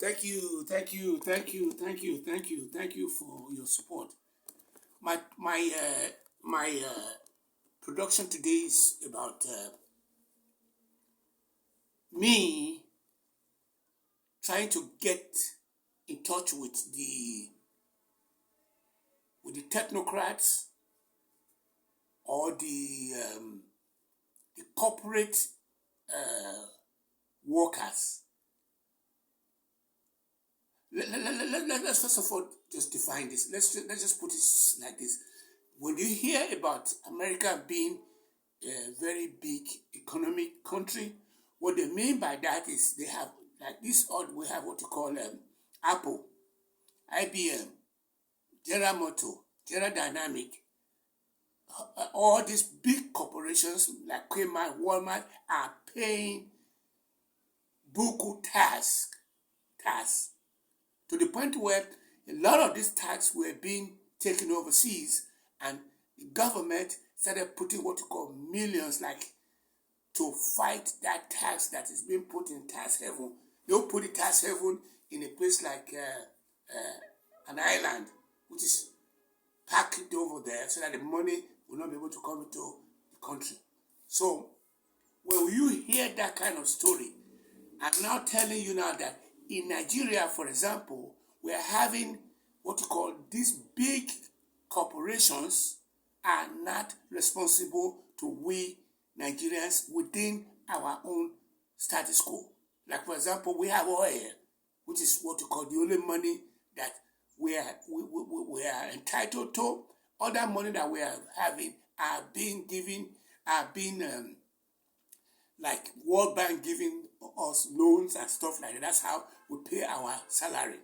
thank you for your support. My production today is about me trying to get in touch with the technocrats or the corporate workers. Let's first of all just define this. Let's just put it like this. When you hear about America being a very big economic country, what they mean by that is they have like this. Odd we have what you call Apple, IBM, General Motors, General Dynamic. All these big corporations like Kmart, Walmart are paying buku tax to the point where a lot of these tax were being taken overseas, and the government started putting what you call millions like to fight that tax that is being put in tax haven. They'll put the tax haven in a place like an island, which is packed over there so that the money will not be able to come into the country. So when you hear that kind of story, I'm now telling you now that in Nigeria, for example, we are having what you call these big corporations are not responsible to we Nigerians within our own status quo. Like for example, we have oil, which is what you call the only money that we are entitled to. Other money that we are having are being given, like World Bank giving us loans and stuff like that. That's how we pay our salary.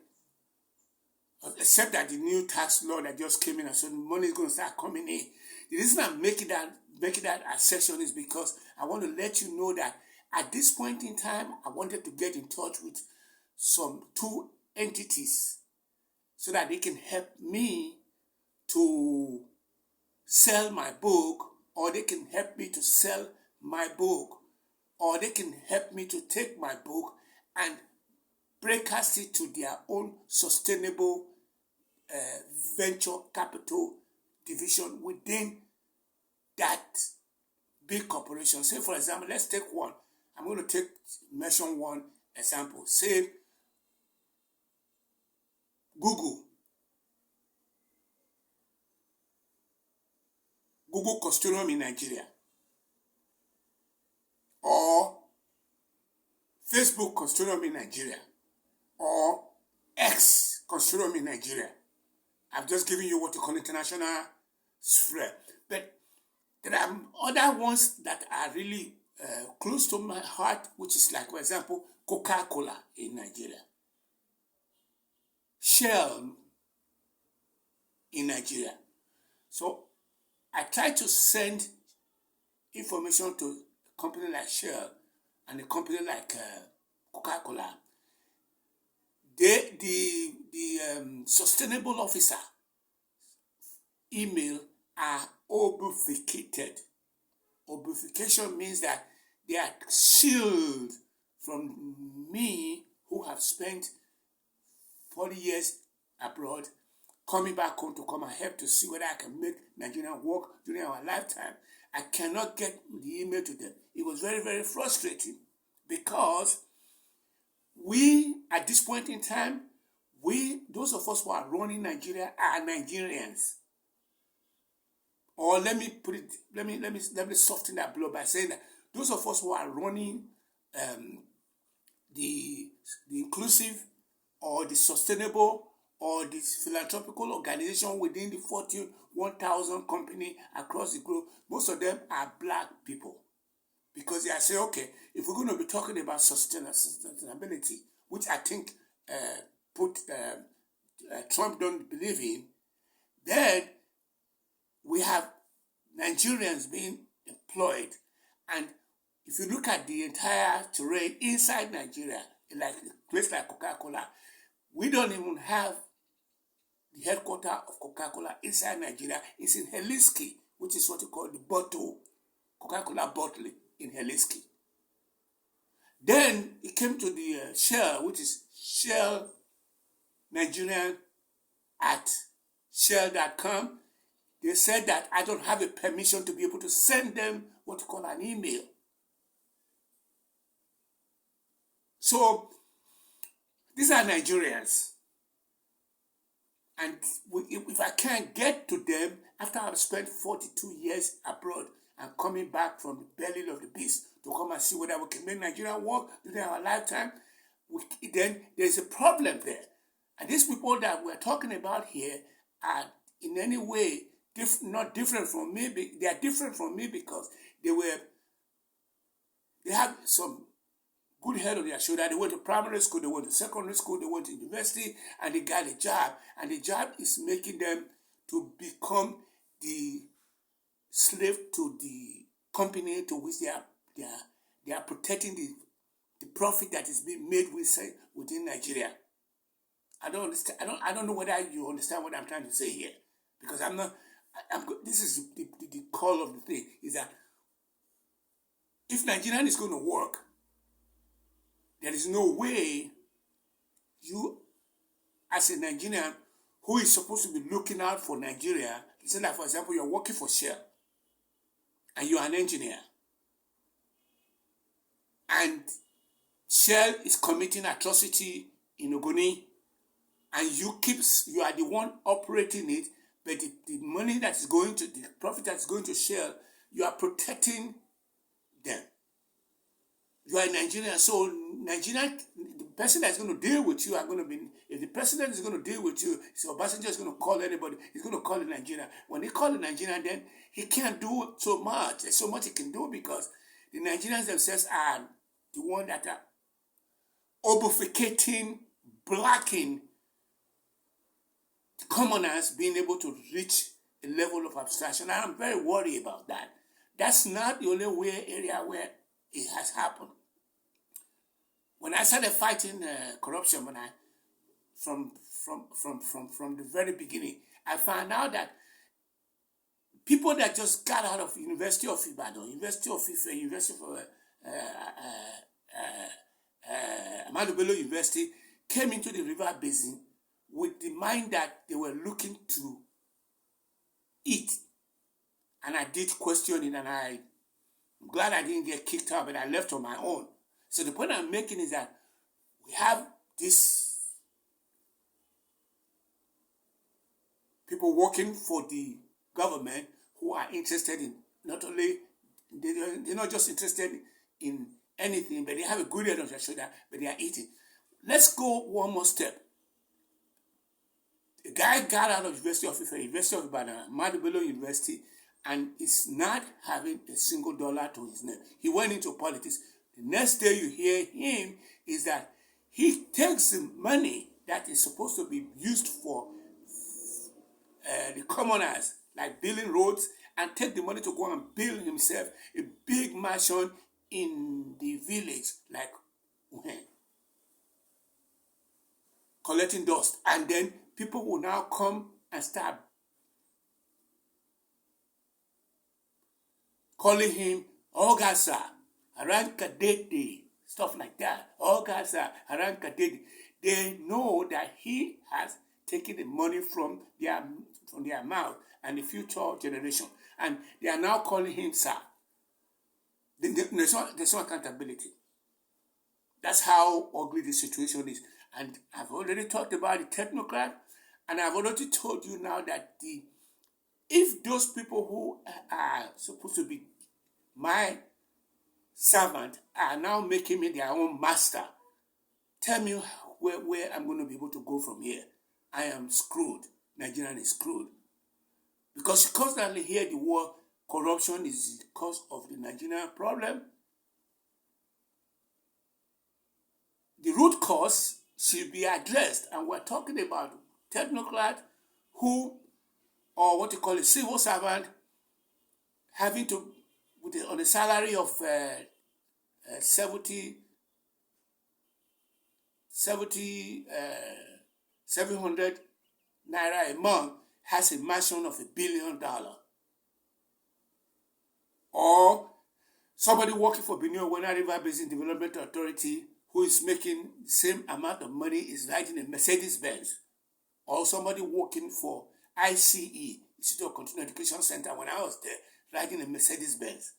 Except that the new tax law that just came in, and so money is going to start coming in. The reason I'm making that assertion is because I want to let you know that at this point in time, I wanted to get in touch with some two entities so that they can help me to sell my book, or they can help me to sell my book, or they can help me to take my book and broadcast it to their own sustainable venture capital division within that big corporation. Say, for example, let's take one. I'm going to mention one example. Say, Google Custodium in Nigeria, or Facebook Custodium in Nigeria, or X Custodium in Nigeria. I've just given you what you call international sphere. But there are other ones that are really close to my heart, which is like, for example, Coca-Cola in Nigeria, Shell in Nigeria. So I try to send information to a company like Shell and a company like Coca-Cola. The sustainable officer email are obligated. Oblivication means that they are shielded from me, who have spent 40 years abroad, coming back home to come and help to see whether I can make Nigeria work during our lifetime. I cannot get the email to them. It was very, very frustrating because we, at this point in time, those of us who are running Nigeria are Nigerians. Or let me soften that blow by saying that those of us who are running the inclusive or the sustainable or the philanthropical organization within the Fortune 1000 company across the globe, most of them are black people. Because they are saying, okay, if we're going to be talking about sustainability, which I think Trump don't believe in, then we have Nigerians being employed. And if you look at the entire terrain inside Nigeria, like a place like Coca-Cola, we don't even have the headquarters of Coca-Cola inside Nigeria. It's in Helsinki, which is what you call the bottle, Coca-Cola bottling in Helsinki. Then it came to the Shell, which is Shell Nigerian at shell.com. They said that I don't have a permission to be able to send them what you call an email. So these are Nigerians. And if I can't get to them after I've spent 42 years abroad and coming back from the belly of the beast to come and see whether we can make Nigeria work during our lifetime, then there's a problem there. And these people that we're talking about here are in any way not different from me. They are different from me because they have some good head on their shoulder. They went to primary school, they went to secondary school, they went to university, and they got a job. And the job is making them to become the slave to the company to which they are protecting the profit that is being made within Nigeria. I don't understand. I don't know whether you understand what I'm trying to say here, because I'm not. This is the call of the thing, is that if Nigerian is going to work, there is no way you, as a Nigerian who is supposed to be looking out for Nigeria, say that, for example, you're working for Shell and you're an engineer, and Shell is committing atrocity in Ogoni, and you are the one operating it, but the money that is going to, the profit that is going to Shell, you are protecting them. You are a Nigerian, so Nigerian, the person that's going to deal with you are going to be, if the president is going to deal with you, so Obasanjo is going to call anybody, he's going to call a Nigerian. When he calls a Nigerian, then he can't do so much. There's so much he can do because the Nigerians themselves are the one that are obfuscating, blocking the commoners being able to reach a level of abstraction. And I'm very worried about that. That's not the only area where it has happened. When I started fighting corruption, from the very beginning, I found out that people that just got out of University of Ibadan, University of Ife, University of Ahmadu Bello University, came into the river basin with the mind that they were looking to eat. And I did questioning, and I'm glad I didn't get kicked out, but I left on my own. So the point I'm making is that we have these people working for the government who are interested in not only, they're not just interested in anything, but they have a good head on their shoulder, but they are eating. Let's go one more step. The guy got out of University of Ife, University of Ibadan, Ahmadu Bello University, and is not having a single dollar to his name. He went into politics. The next day you hear him is that he takes the money that is supposed to be used for the commoners, like building roads, and take the money to go and build himself a big mansion in the village, like collecting dust. And then people will now come and start calling him Ogasa, Arankadede, stuff like that. Ogasa, Arankadede. They know that he has taken the money from their mouth and the future generation. And they are now calling him sir. There's no accountability. That's how ugly the situation is. And I've already talked about the technocrat, and I've already told you now that if those people who are supposed to be my servant are now making me their own master, tell me where I'm going to be able to go from here. I am screwed. Nigerian is screwed. Because you constantly hear the word corruption is the cause of the Nigerian problem. The root cause should be addressed. And we're talking about technocrat who, or what you call a civil servant, having to, on a salary of 700 naira a month, has a mansion of $1 billion. Or somebody working for Benue Wena River Basin Development Authority who is making the same amount of money is riding a Mercedes Benz, or somebody working for ICE, Institute of Continuing Education Center, when I was there, riding a Mercedes Benz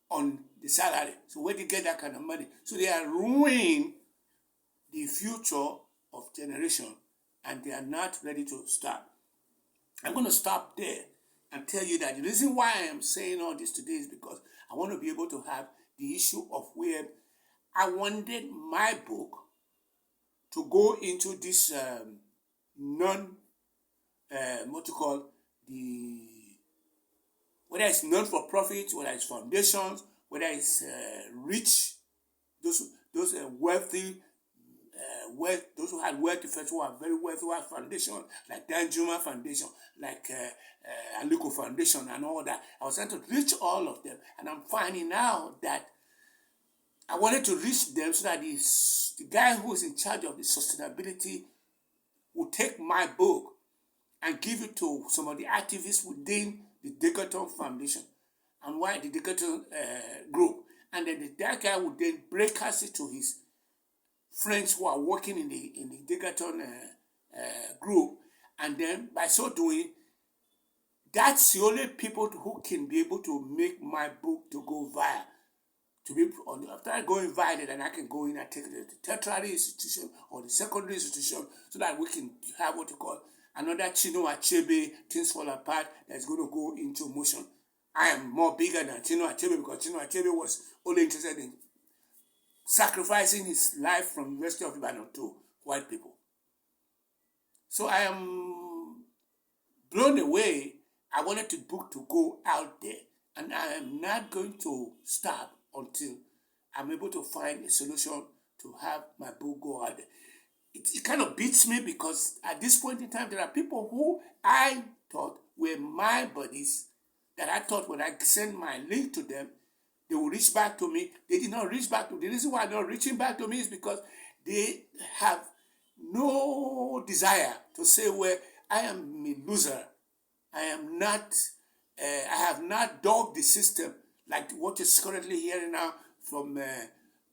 on the salary. So where do you get that kind of money? So they are ruining the future of generation, and they are not ready to start. I'm going to stop there and tell you that the reason why I am saying all this today is because I want to be able to have the issue of where I wanted my book to go into this what you call the, whether it's non-for-profit, whether it's foundations, whether it's rich, those wealthy, those who had wealthy friends who are very wealthy, who have foundation like Dan Juma Foundation, like Aliko Foundation, and all that. I was trying to reach all of them, and I'm finding out that I wanted to reach them so that the guy who is in charge of the sustainability will take my book and give it to some of the activists within the Decatur Foundation and why the Decatur group. And then that guy would then broadcast it to his friends who are working in the Decatur group. And then by so doing, that's the only people who can be able to make my book to go viral. To be after I go invited, and I can go in and take the tertiary institution or the secondary institution so that we can have what you call another Chino Achebe, Things Fall Apart, that's going to go into motion. I am more bigger than Chino Achebe because Chino Achebe was only interested in sacrificing his life from University of Ibadan to white people. So I am blown away. I wanted the book to go out there, and I am not going to stop until I'm able to find a solution to have my book go out there. It kind of beats me because at this point in time, there are people who I thought were my buddies that I thought when I send my link to them, they will reach back to me. They did not reach back to me. The reason why they're not reaching back to me is because they have no desire to say, well, I am a loser. I am not, I have not dogged the system like what is currently hearing now from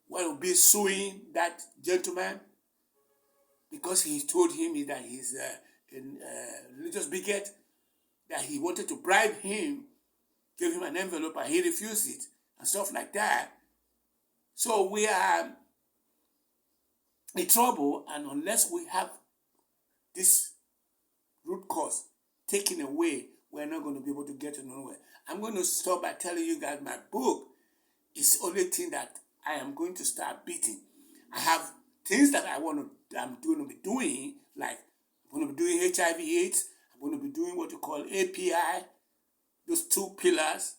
will be suing that gentleman because he told him that he's a religious bigot, that he wanted to bribe him, gave him an envelope and he refused it and stuff like that. So we are in trouble, and unless we have this root cause taken away, we're not going to be able to get to nowhere. I'm going to stop by telling you guys my book is the only thing that I am going to start beating. I have things that I'm going to be doing, like I'm going to be doing HIV/AIDS. I'm going to be doing what you call API, those two pillars,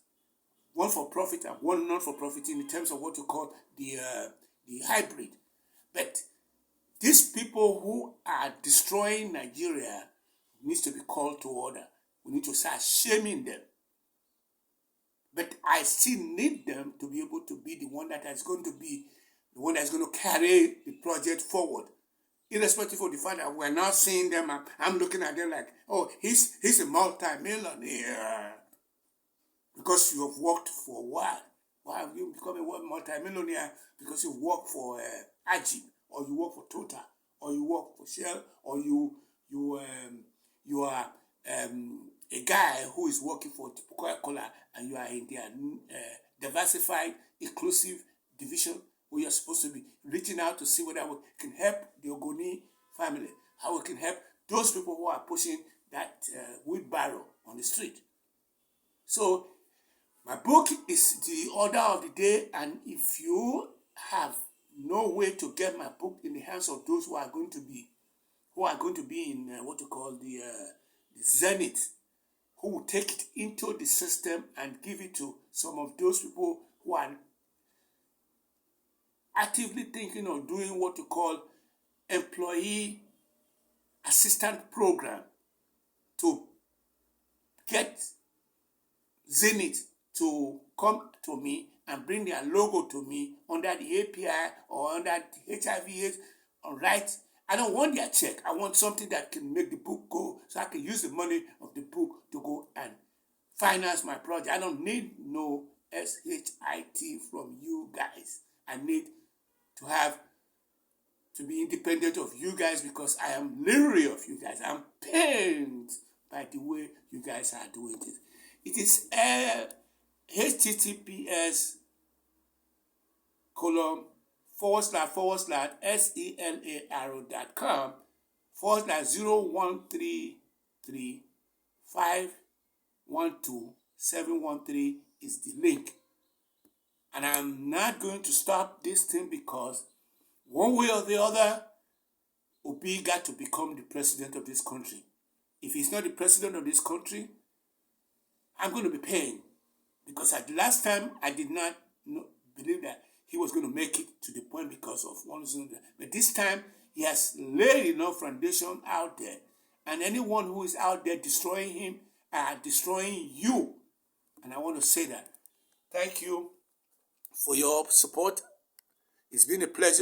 one for profit and one not for profit in terms of what you call the hybrid. But these people who are destroying Nigeria needs to be called to order. We need to start shaming them. But I still need them to be able to be the one that is going to be the one that's going to carry the project forward. Irrespective of the fact that we're not seeing them, I'm looking at them like, oh, he's a multi-millionaire. Because you have worked for what? Why have you become a multi-millionaire? Because you work for Ajib, or you work for Total, or you work for Shell, or you are a guy who is working for Coca-Cola, and you are in their diversified, inclusive division where you're supposed to be reaching out to see whether we can help the Ogoni family, how we can help those people who are pushing that wheelbarrow on the street. So my book is the order of the day, and if you have no way to get my book in the hands of those who are going to be in what you call the zenith, who will take it into the system and give it to some of those people who are actively thinking of doing what you call employee assistant program to get Zenith to come to me and bring their logo to me under the API or under the HIV/AIDS. All right. I don't want their check. I want something that can make the book go, so I can use the money of the book to go and finance my project. I don't need no SHIT from you guys. I need to be independent of you guys, because I am leery of you guys. I'm pained by the way you guys are doing it. It is https column //selarrow.com /0133512713 is the link. And I'm not going to stop this thing, because one way or the other, Obi got to become the president of this country. If he's not the president of this country, I'm going to be paying. Because at the last time, I did not believe that he was going to make it to the point because of one reason. But this time, he has laid enough foundation out there. And anyone who is out there destroying him are destroying you. And I want to say that. Thank you for your support. It's been a pleasure